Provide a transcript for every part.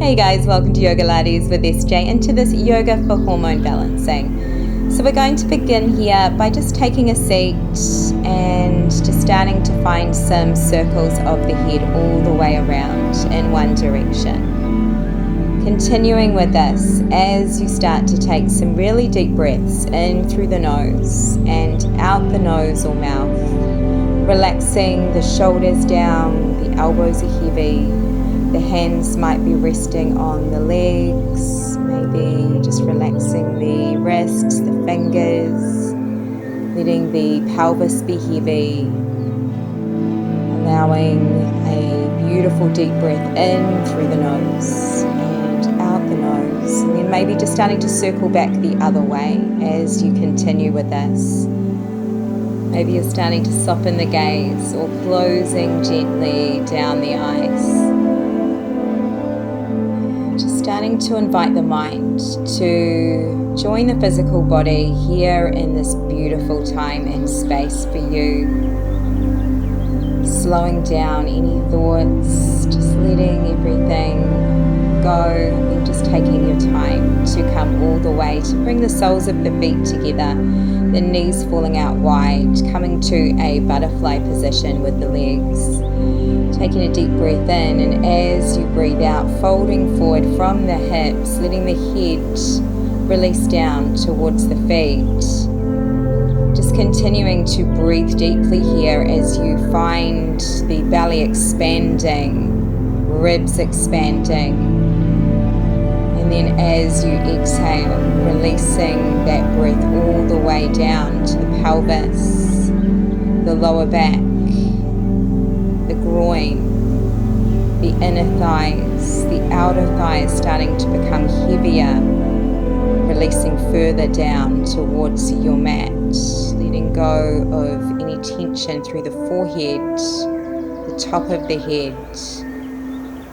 Hey guys, welcome to YOGALATES with SJ into this yoga for hormone balancing. So we're going to begin here by just taking a seat and just starting to find some circles of the head all the way around in one direction. Continuing with this as you start to take some really deep breaths in through the nose and out the nose or mouth, relaxing the shoulders down, the elbows are heavy. The hands might be resting on the legs, maybe just relaxing the wrists, the fingers, letting the pelvis be heavy, allowing a beautiful deep breath in through the nose and out the nose, and then maybe just starting to circle back the other way as you continue with this. Maybe you're starting to soften the gaze or closing gently down the eyes. Starting to invite the mind to join the physical body here in this beautiful time and space for you. Slowing down any thoughts, just letting everything go, and then just taking your time to come all the way to bring the soles of the feet together, the knees falling out wide, coming to a butterfly position with the legs. Taking a deep breath in, and as you breathe out, folding forward from the hips, letting the head release down towards the feet. Just continuing to breathe deeply here as you find the belly expanding, ribs expanding. And then as you exhale, releasing that breath all the way down to the pelvis, the lower back, the groin, the inner thighs, the outer thighs starting to become heavier, releasing further down towards your mat, letting go of any tension through the forehead, the top of the head,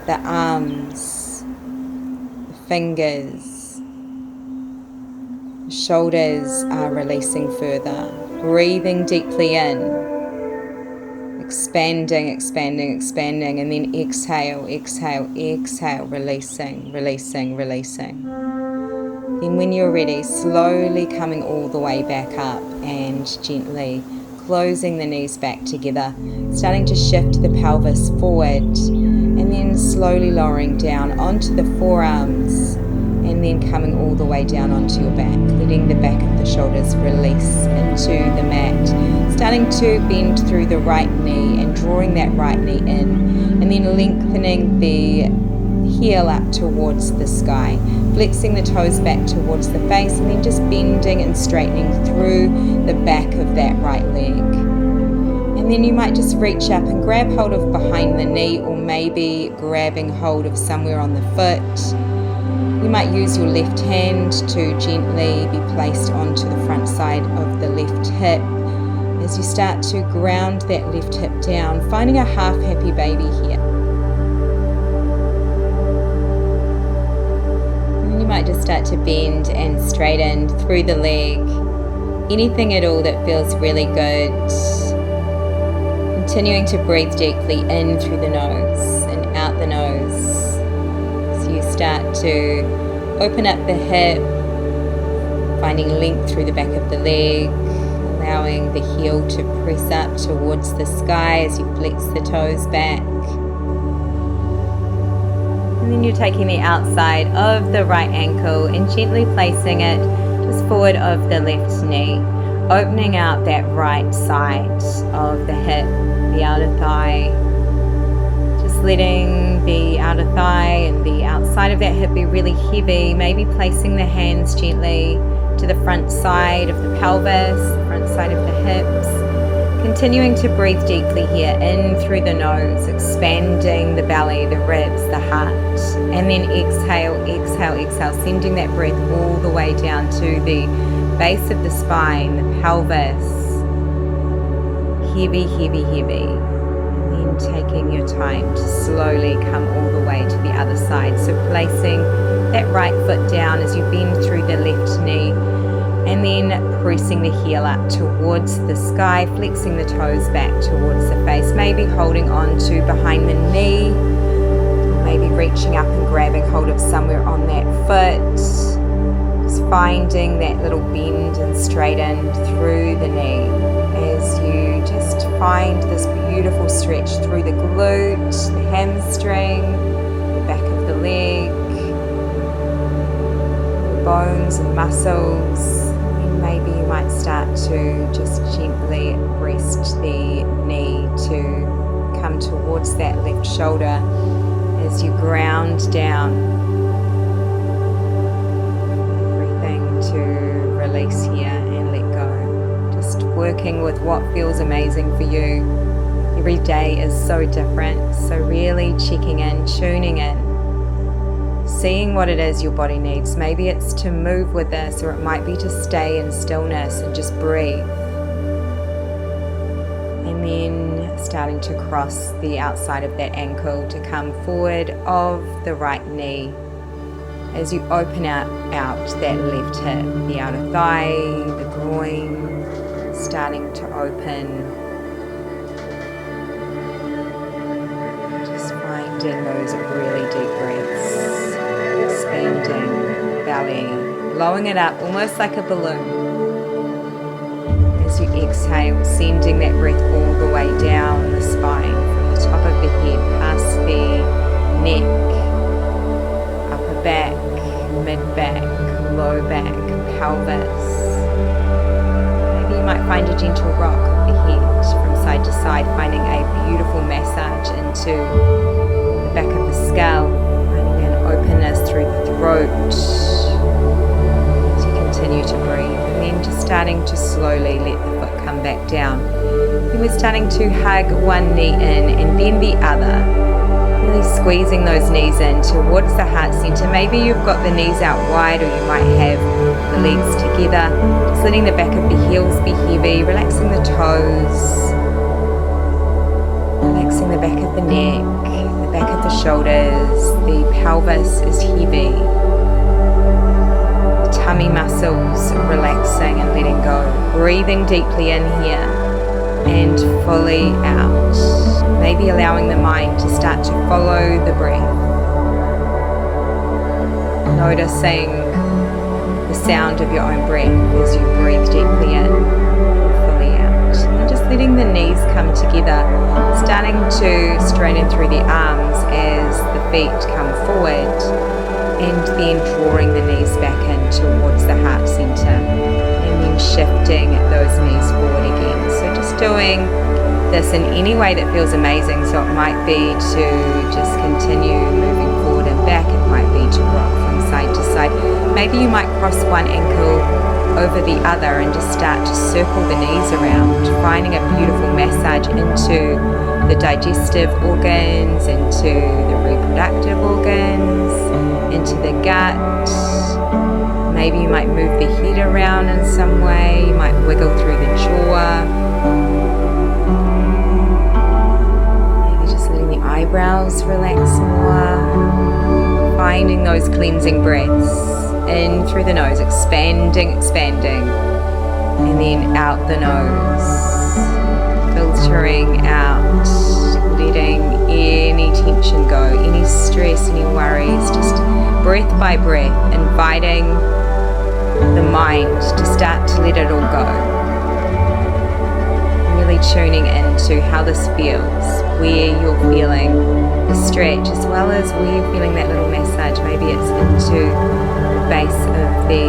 the arms, the fingers, the shoulders are releasing further, breathing deeply in. Expanding, expanding, expanding, and then exhale, exhale, exhale, releasing, releasing, releasing. Then when you're ready, slowly coming all the way back up and gently closing the knees back together, starting to shift the pelvis forward, and then slowly lowering down onto the forearms, and then coming all the way down onto your back, letting the back of the shoulders release into the mat, starting to bend through the right knee and drawing that right knee in, and then lengthening the heel up towards the sky, flexing the toes back towards the face, and then just bending and straightening through the back of that right leg. And then you might just reach up and grab hold of behind the knee, or maybe grabbing hold of somewhere on the foot. You might use your left hand to gently be placed onto the front side of the left hip as you start to ground that left hip down, finding a half happy baby here. And then you might just start to bend and straighten through the leg, anything at all that feels really good. Continuing to breathe deeply in through the nose and out the nose. You start to open up the hip, finding length through the back of the leg, allowing the heel to press up towards the sky as you flex the toes back. And then you're taking the outside of the right ankle and gently placing it just forward of the left knee, opening out that right side of the hip, the outer thigh. Letting the outer thigh and the outside of that hip be really heavy, maybe placing the hands gently to the front side of the pelvis, the front side of the hips. Continuing to breathe deeply here, in through the nose, expanding the belly, the ribs, the heart. And then exhale, exhale, exhale, sending that breath all the way down to the base of the spine, the pelvis. Heavy, heavy, heavy. Taking your time to slowly come all the way to the other side. So placing that right foot down as you bend through the left knee, and then pressing the heel up towards the sky, flexing the toes back towards the face, maybe holding on to behind the knee, maybe reaching up and grabbing hold of somewhere on that foot. Just finding that little bend and straighten through the knee as you just find this beautiful stretch through the glute, the hamstring, the back of the leg, the bones and muscles. And maybe you might start to just gently rest the knee to come towards that left shoulder as you ground down. Everything to release here and let go. Just working with what feels amazing for you. Every day is so different, so really checking in, tuning in, seeing what it is your body needs. Maybe it's to move with this, or it might be to stay in stillness and just breathe. And then starting to cross the outside of that ankle to come forward of the right knee as you open out that left hip, the outer thigh, the groin, starting to open. Just finding those really deep breaths, expanding belly, blowing it up almost like a balloon. As you exhale, sending that breath all the way down the spine, from the top of the head, past the neck, upper back, mid-back, low back, pelvis. Maybe you might find a gentle rock of the head from side to side, finding a beautiful massage into the back of the skull, finding an openness through the throat as you continue to breathe. And then just starting to slowly let the foot come back down. Then we're starting to hug one knee in and then the other, really squeezing those knees in towards the heart center. Maybe you've got the knees out wide, or you might have the legs together. Just letting the back of the heels be heavy, relaxing the toes, relaxing the back of the neck, the back of the shoulders. The pelvis is heavy. Tummy muscles relaxing and letting go. Breathing deeply in here and fully out. Maybe allowing the mind to start to follow the breath. Noticing the sound of your own breath as you breathe deeply in and fully out. And just letting the knees come together, starting to straighten through the arms as the feet come forward. And then drawing the knees back in towards the heart center, and then shifting those knees forward again. So just doing this in any way that feels amazing. So it might be to just continue moving forward and back. It might be to rock from side to side. Maybe you might cross one ankle over the other and just start to circle the knees around, finding a beautiful massage into the digestive organs, into the reproductive organs, into the gut. Maybe you might move the head around in some way. You might wiggle through the jaw. Maybe just letting the eyebrows relax more. Finding those cleansing breaths. In through the nose, expanding, and then out the nose, filtering out, letting any tension go, any stress, any worries, just breath by breath, inviting the mind to start to let it all go. Really tuning into how this feels, where you're feeling the stretch, as well as where you're feeling that little massage. Maybe it's into base of the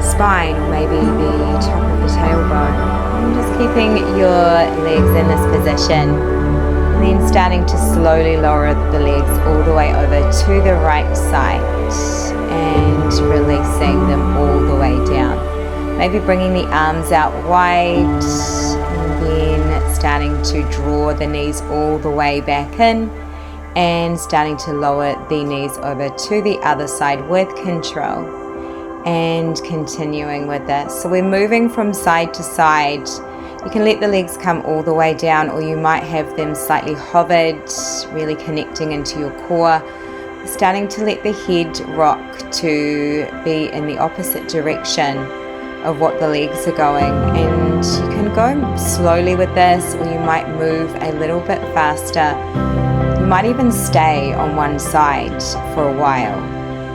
spine, or maybe the top of the tailbone. And just keeping your legs in this position, and then starting to slowly lower the legs all the way over to the right side and releasing them all the way down. Maybe bringing the arms out wide, and then starting to draw the knees all the way back in, and starting to lower the knees over to the other side with control, and continuing with this. So we're moving from side to side. You can let the legs come all the way down, or you might have them slightly hovered, really connecting into your core. Starting to let the head rock to be in the opposite direction of what the legs are going, and you can go slowly with this, or you might move a little bit faster. You might even stay on one side for a while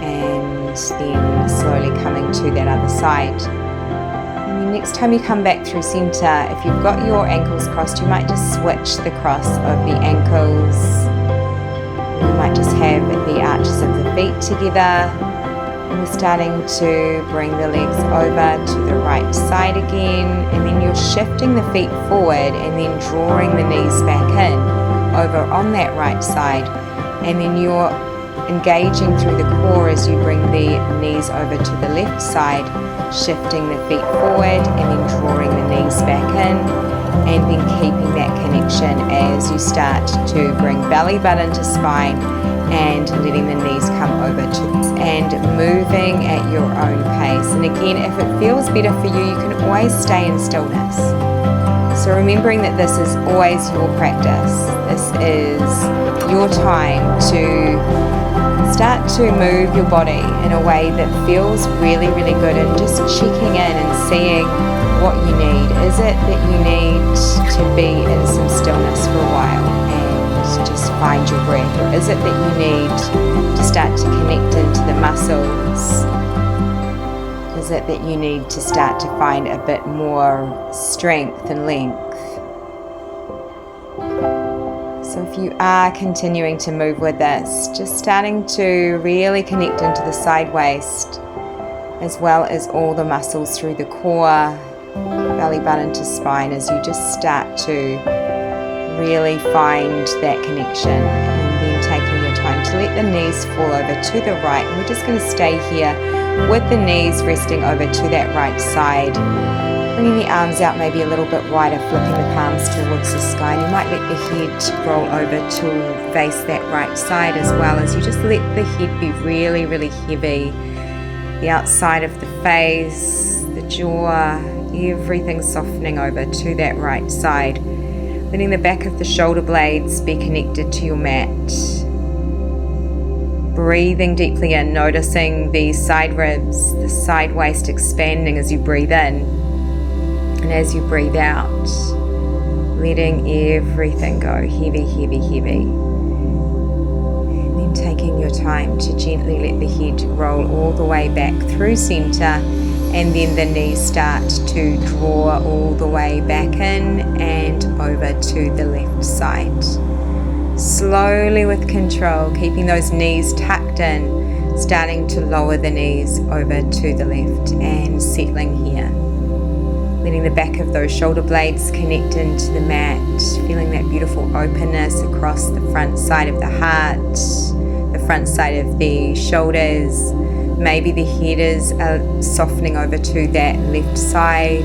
and then slowly coming to that other side. And then next time you come back through center, if you've got your ankles crossed, you might just switch the cross of the ankles. You might just have the arches of the feet together. And we're starting to bring the legs over to the right side again, and then you're shifting the feet forward and then drawing the knees back in over on that right side, and then you're engaging through the core as you bring the knees over to the left side, shifting the feet forward and then drawing the knees back in, and then keeping that connection as you start to bring belly button to spine and letting the knees come over to and moving at your own pace. And again, if it feels better for you, you can always stay in stillness. So remembering that this is always your practice. This is your time to start to move your body in a way that feels really, really good, and just checking in and seeing what you need. Is it that you need to be in some stillness for a while and just find your breath? Or is it that you need to start to connect into the muscles? Is it that you need to start to find a bit more strength and length? So if you are continuing to move with this, just starting to really connect into the side waist, as well as all the muscles through the core, belly button to spine, as you just start to really find that connection, and then taking your time to let the knees fall over to the right. And we're just going to stay here with the knees resting over to that right side, bringing the arms out maybe a little bit wider, flipping the palms towards the sky. And you might let the head roll over to face that right side, as well as you just let the head be really, really heavy. The outside of the face, the jaw, everything softening over to that right side. Letting the back of the shoulder blades be connected to your mat. Breathing deeply in, noticing the side ribs, the side waist expanding as you breathe in. And as you breathe out, letting everything go, heavy, heavy, heavy. And then taking your time to gently let the head roll all the way back through center, and then the knees start to draw all the way back in and over to the left side. Slowly with control, keeping those knees tucked in, starting to lower the knees over to the left and settling here. Letting the back of those shoulder blades connect into the mat, feeling that beautiful openness across the front side of the heart, the front side of the shoulders. Maybe the head is softening over to that left side,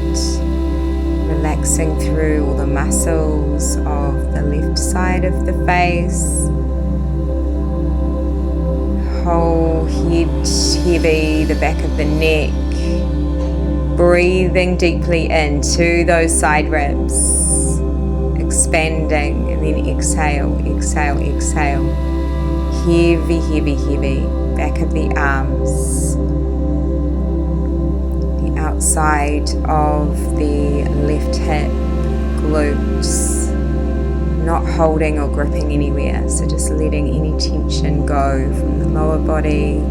relaxing through all the muscles of the left side of the face. Whole head heavy, the back of the neck. Breathing deeply into those side ribs, expanding, and then exhale, exhale, exhale. Heavy, heavy, heavy. Back of the arms, the outside of the left hip, glutes, not holding or gripping anywhere. So just letting any tension go from the lower body,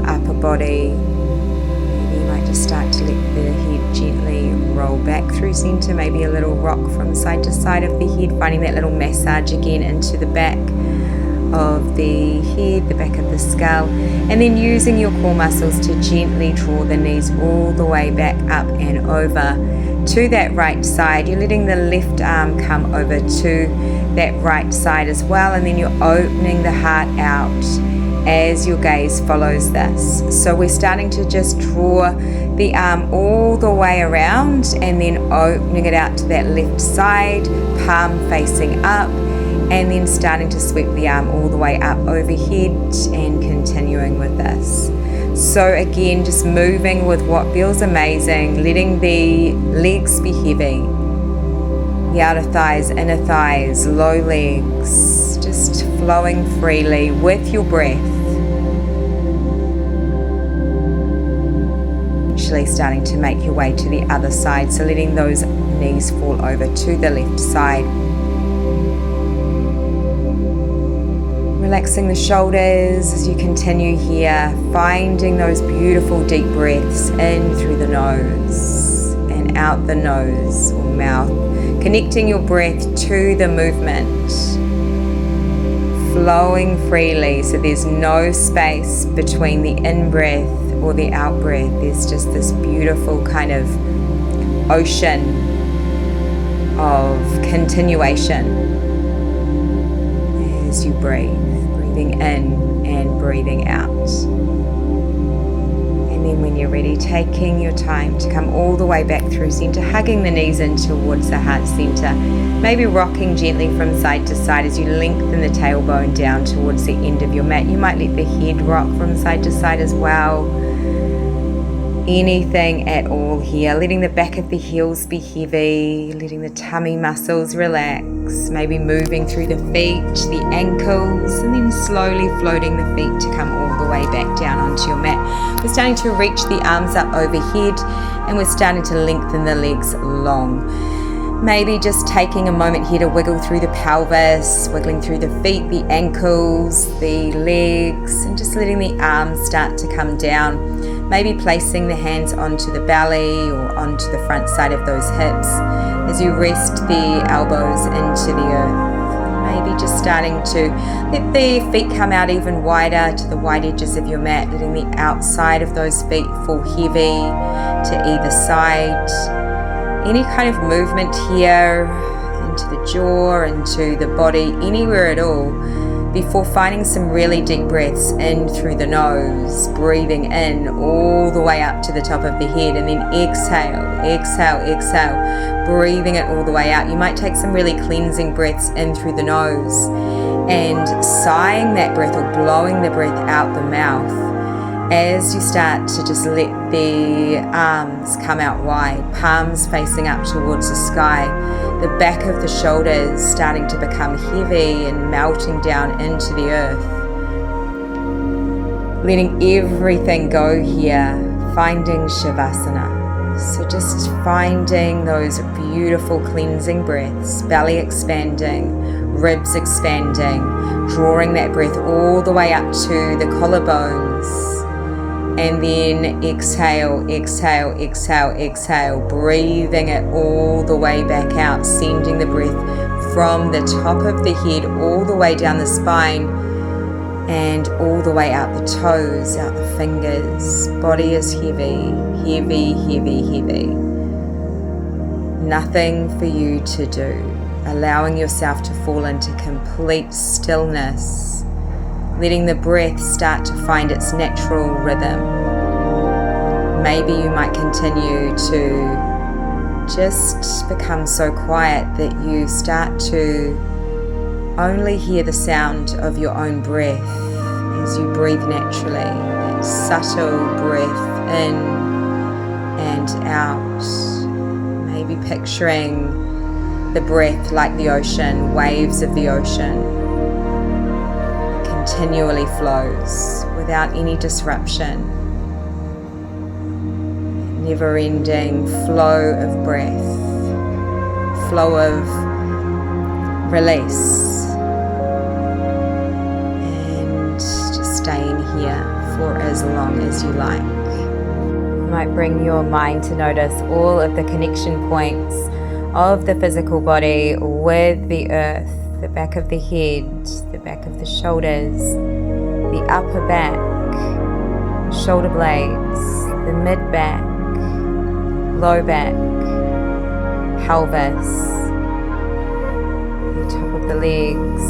upper body. Maybe you might just start to let the head gently roll back through center, maybe a little rock from side to side of the head, finding that little massage again into the back of the head, the back of the skull, and then using your core muscles to gently draw the knees all the way back up and over to that right side. You're letting the left arm come over to that right side as well, and then you're opening the heart out as your gaze follows this. So we're starting to just draw the arm all the way around and then opening it out to that left side, palm facing up, and then starting to sweep the arm all the way up overhead and continuing with this. So again, just moving with what feels amazing, letting the legs be heavy. The outer thighs, inner thighs, low legs, just flowing freely with your breath. Actually starting to make your way to the other side, so letting those knees fall over to the left side. Relaxing the shoulders as you continue here, finding those beautiful deep breaths in through the nose and out the nose or mouth, connecting your breath to the movement, flowing freely so there's no space between the in-breath or the out-breath. There's just this beautiful kind of ocean of continuation as you breathe, breathing in and breathing out. And then when you're ready, taking your time to come all the way back through center, hugging the knees in towards the heart center, maybe rocking gently from side to side as you lengthen the tailbone down towards the end of your mat. You might let the head rock from side to side as well. Anything at all here, letting the back of the heels be heavy, letting the tummy muscles relax, maybe moving through the feet, the ankles, and then slowly floating the feet to come all the way back down onto your mat. We're starting to reach the arms up overhead and we're starting to lengthen the legs long. Maybe just taking a moment here to wiggle through the pelvis, wiggling through the feet, the ankles, the legs, and just letting the arms start to come down. Maybe placing the hands onto the belly or onto the front side of those hips as you rest the elbows into the earth. Maybe just starting to let the feet come out even wider to the wide edges of your mat, letting the outside of those feet fall heavy to either side. Any kind of movement here into the jaw, into the body, anywhere at all, before finding some really deep breaths in through the nose, breathing in all the way up to the top of the head, and then exhale, exhale, exhale, breathing it all the way out. You might take some really cleansing breaths in through the nose and sighing that breath or blowing the breath out the mouth as you start to just let the arms come out wide, palms facing up towards the sky, the back of the shoulders starting to become heavy and melting down into the earth. Letting everything go here, finding Shavasana. So just finding those beautiful cleansing breaths, belly expanding, ribs expanding, drawing that breath all the way up to the collarbones. And then exhale, exhale, exhale, exhale, breathing it all the way back out, sending the breath from the top of the head all the way down the spine and all the way out the toes, out the fingers. Body is heavy, heavy, heavy, heavy. Nothing for you to do. Allowing yourself to fall into complete stillness. Letting the breath start to find its natural rhythm. Maybe you might continue to just become so quiet that you start to only hear the sound of your own breath as you breathe naturally. That subtle breath in and out. Maybe picturing the breath like the ocean, waves of the ocean. Continually flows without any disruption. Never-ending flow of breath, flow of release, and just staying here for as long as you like. You might bring your mind to notice all of the connection points of the physical body with the earth. The back of the head, the back of the shoulders, the upper back, shoulder blades, the mid-back, low back, pelvis, the top of the legs,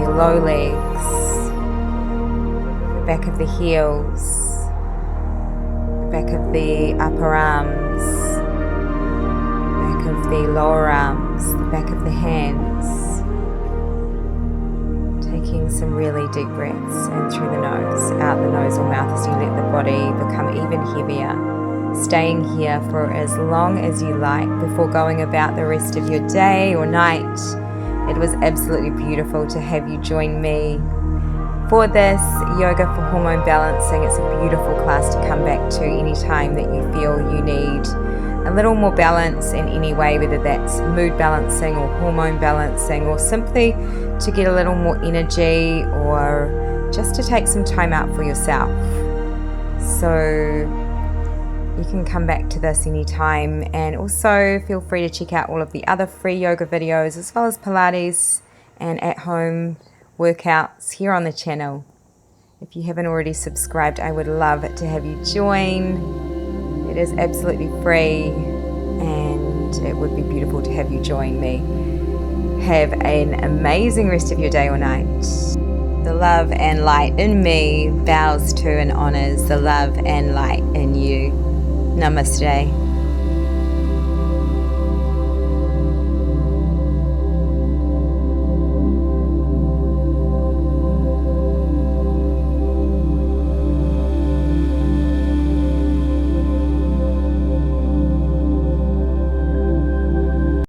the low legs, the back of the heels, the back of the upper arms, of the lower arms, the back of the hands. Taking some really deep breaths in through the nose, out the nose or mouth as you let the body become even heavier. Staying here for as long as you like before going about the rest of your day or night. It was absolutely beautiful to have you join me for this Yoga for Hormone Balancing. It's a beautiful class to come back to anytime that you feel you need a little more balance in any way, whether that's mood balancing or hormone balancing, or simply to get a little more energy, or just to take some time out for yourself. So you can come back to this anytime, and also feel free to check out all of the other free yoga videos as well as Pilates and at-home workouts here on the channel. If you haven't already subscribed, I would love to have you join. It is absolutely free, and it would be beautiful to have you join me. Have an amazing rest of your day or night. The love and light in me bows to and honors the love and light in you. Namaste.